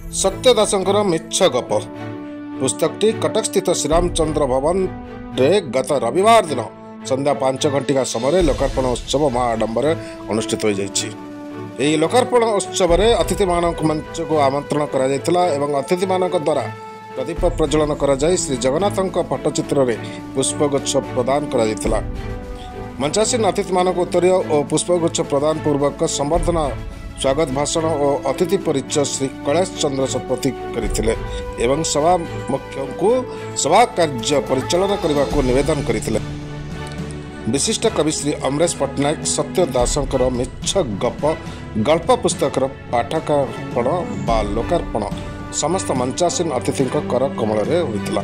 सत्य दासଙ୍କର ମିଛ ଗପ ପୁସ୍ତକଟି କଟକ ସ୍ଥିତ ଶ୍ରୀରାମଚନ୍ଦ୍ର ଭବନ ରେ ଗତ ରବିବାର ଦିନ ସନ୍ଧ୍ୟା 5 ଘଣ୍ଟିକା ସମୟରେ ଲୋକାର୍ପଣ ଉତ୍ସବ ମହା ଆଡମ୍ବରରେ ଅନୁଷ୍ଠିତ ହୋଇଯାଇଛି। ଏହି ଲୋକାର୍ପଣ ଉତ୍ସବରେ ଅତିଥିମାନଙ୍କ ମଞ୍ଚକୁ ଆମନ୍ତ୍ରଣ କରାଯାଇଥିଲା ଏବଂ ଅତିଥିମାନଙ୍କ ଦ୍ୱାରା ପ୍ରଦୀପ ପ୍ରଜ୍ୱଳନ କରାଯାଇ ଶ୍ରୀ ଜଗନ୍ନାଥଙ୍କ ପଟ୍ଟଚିତ୍ରରେ ପୁଷ୍ପଗୁଚ୍ଛ ପ୍ରଦାନ କରାଯାଇଥିଲା। ମଞ୍ଚାସୀନ ଅତିଥିମାନଙ୍କୁ ଉତ୍ତରୀୟ ଓ ପୁଷ୍ପଗୁଚ୍ଛ ପ୍ରଦାନ ପୂର୍ବକ ସମ୍ବର୍ଦ୍ଧନା स्वागत भाषण और अतिथि परिचय श्री कैलाश चंद्र शतपथी करथिले एवं सभा मुख्य को सभा कार्य परिचालन करने को निवेदन करथिले। विशिष्ट कवि श्री अमरेश पट्टनायक सत्य दासंकर मिछ गप गल्प पुस्तकर पाठकार्पण बा लोकार्पण समस्त मंचासीन अतिथि कर कमल होता।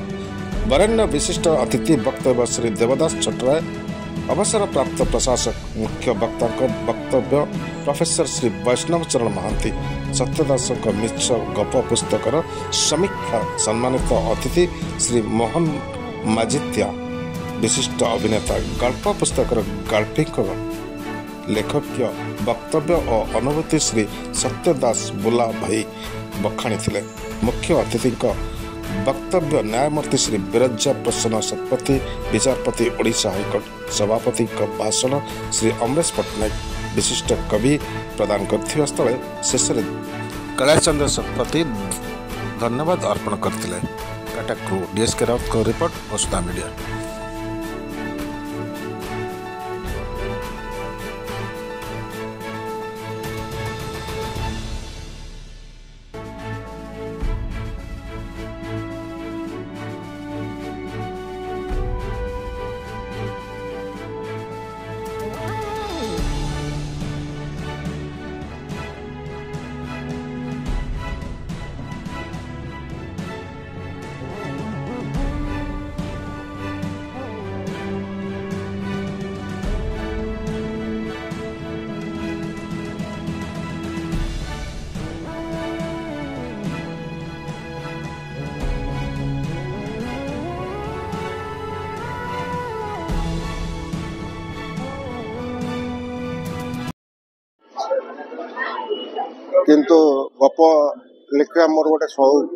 वरेण्य विशिष्ट अतिथि वक्तव्य श्री देवदास छटराय अवसर प्राप्त प्रशासक मुख्य वक्ता वक्तव्य प्रोफेसर श्री वैष्णव चरण महांती सत्यदास मिछ गप पुस्तकर समीक्षा सम्मानित अतिथि श्री मोहन माजित्या विशिष्ट अभिनेता गल्प पुस्तकर गाल्पिक लेखक्य वक्तव्य और अनुभूति श्री सत्यदास बुला भाई बखाणी थे। मुख्य अतिथि वक्तव्य न्यायमूर्ति श्री बिरजा प्रसन्न शतपथी विचारपति ओडिशा हाईकोर्ट सभापति भाषण श्री अमरेश पट्टनायक विशिष्ट कवि प्रदान करथिबा स्थले शेष कैलाश चंद्र शतपथी धन्यवाद अर्पण करथिले। कटकरू डीएसके राउत को रिपोर्ट वसुधा मीडिया। किंतु गप लिखा मोर गोटे शौक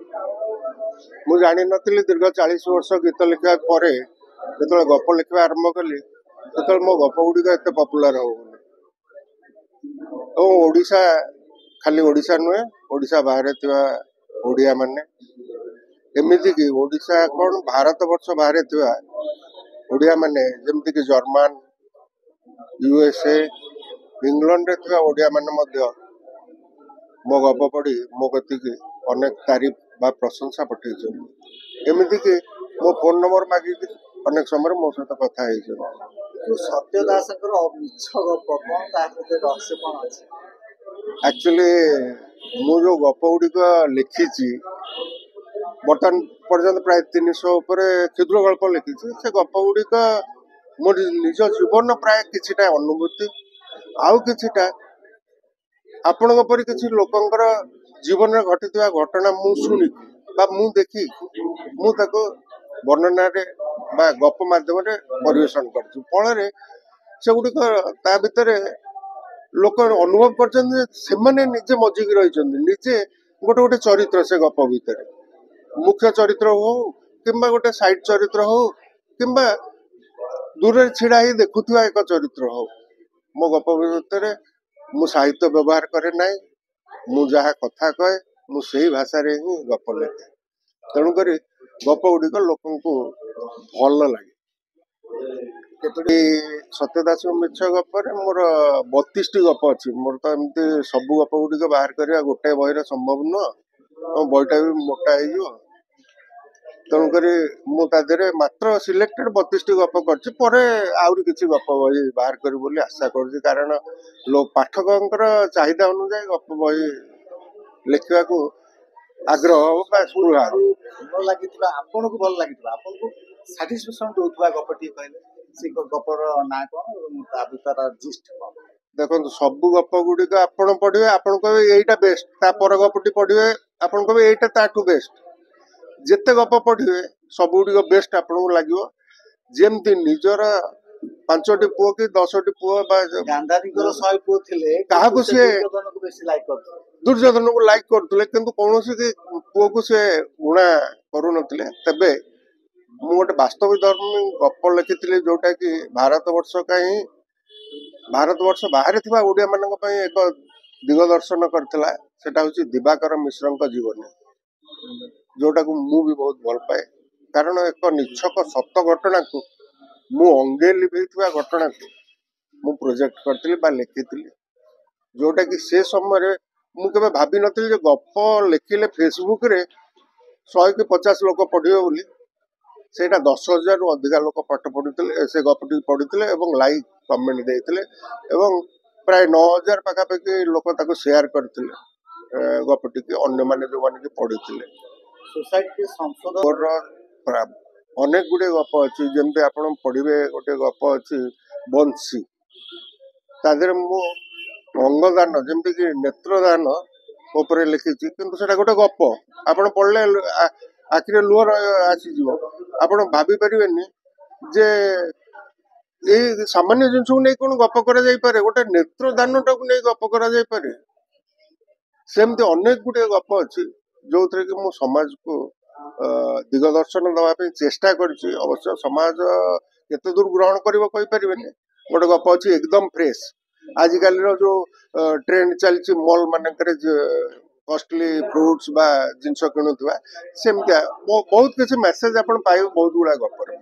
मुझे जानी नी दीर्घ 40 वर्ष गीत लिखा पर जो गप लिखा आरंभ कली से मो गप गुड़िक एत पपुलर होशा खाली ओडिशा नुहे ओडिशा बाहर ओडिया माने एमती कि ओडिशा कौन भारत वर्ष बाहर ओडिया माने जमती कि जर्मन यूएसए इंग्लैंड रे ओडिया माने मो गप पढ़ी मो कति अनेक तारीफ बा प्रशंसा पठे एमती कि मो फोन नंबर मांगी अनेक समय मो सहित कथा सत्यदास एक्चुअली मु जो गप गुड़िक लिखी बर्तमान पर्यंत प्राय 300 उपर क्षुद्र गल्प लिखी से गप गुड़िक मो निज जीवन प्राय किछिटा अनुभूति आउ किछिटा आपण किसी लोकंकर जीवन में घटी घटना मु शुणी बा मु देखी मु ताको वर्णना रे बा गप माध्यम परिवेशन कर फल से गुड़िक ता भितर लोक अनुभव कर निजे मजिक रही निजे गोटे गोटे चरित्र से गप भितर मुख्य चरित्र हो किंबा गोटे साइड चरित्र हो किंबा दूर छिड़ा ही देखुवा एक चरित्र हो मो गप भितर मु साहित्य व्यवहार करे ना मु जहा कथा कहे मु सही भाषा रे ही गप लिखे तेणुक गप गुड़िक लोक भल लगे। सत्यदास मिछ गपर मोर 32 टी गप अच्छी मोर तो एमती सबू गप गुड़िक बाहर करवा गोटे बही संभव नुह बहीटा भी मोटा हो तेणुक मुझे मात्र सिलेक्टेड 32 टी गप कर आउरी किसी गप बही बाहर करी आशा कर कारण लोग पाठक चाहिदा अनुसार गप बही लिखा आग्रह भल लगी आपन को भल लगी आपन को सैटिस्फैक्शन दोथुवा गपटी कहले से गपर ना कोन ता भीतर जिस्ट देखो सबु गप गुड़िक आपण पढ़िए आपण कहे यहीटा बेस्ट ता पर गपटी पढ़िए आपण कहे यहीटा ताठू बेस्ट जिते गप पढ़िए सब गुड़िक बेस्ट आपको लगे जमती निजर 5टी पुओ कि 10टी पुओ गांधारी 100 पुओ थिले काहाकू से बेसी लाइक करथि दुर्योधन को लाइक करते किंतु कौन पुओ को से ऊणा करुनथिले तेबे मु गोटे वास्तविक धर्मी गप लिखी जोटा कि भारत वर्ष कहीं भारत वर्ष बाहर थिबा ओडिया मानक पई एक दिगदर्शन करथिला सेटा होची दिवाकर मिश्र जीवनी जोटा को मु भी बहुत भल पाए कारण एक निछक सत घटना को मु अंगे लिभेइथिबा घटना को मु प्रोजेक्ट करथिली बा लिखिथिली जोटा कि से समय मु केबे भाबी नथिली जे गप लिखिले फेसबुक रे 100 कि 50 लोक पढ़िबे बोली सेटा 10,000 रु अधिक लोक पाठ पढ़ुथिले से गपटी पढ़ुथिले एवं लाइक कमेंट देइथिले एवं प्राय 9,000 पाखापाखि लोक ताको शेयर करथिले गपटी कि अन्य माने जो माने कि पढ़ुथिले सोसाइटी संशोधन अनेक गुड़े गप अच्छी जमी आप पढ़े गोटे गप अच्छी बंशी तादर मु अंगदान जमती कि नेत्रदान उपर लिखी किंतु सेटा गोटे गप आपण पढ़ले आखिरे लुह आसीज आपण भाभी पारे जे ये सामान्य जिनस को नहीं कौन गप करे गोटे नेत्रदान टाक नहीं गप करे सेमती अनेक गुड़े गप अच्छी जो थे कि मु समाज को दिगदर्शन दवाई चेष्टा करछि अवश्य समाज केते दूर ग्रहण करिवो कहि परिबेनी गोटे गप अछि एकदम फ्रेश आजिकल जो ट्रेंड चलछि मॉल मानकरे कॉस्टली फ्रूट्स बा जिनस किणुथबा सेमतिया बहुत किछि मेसेज आपण पाइबो बहुत गुडा गपर।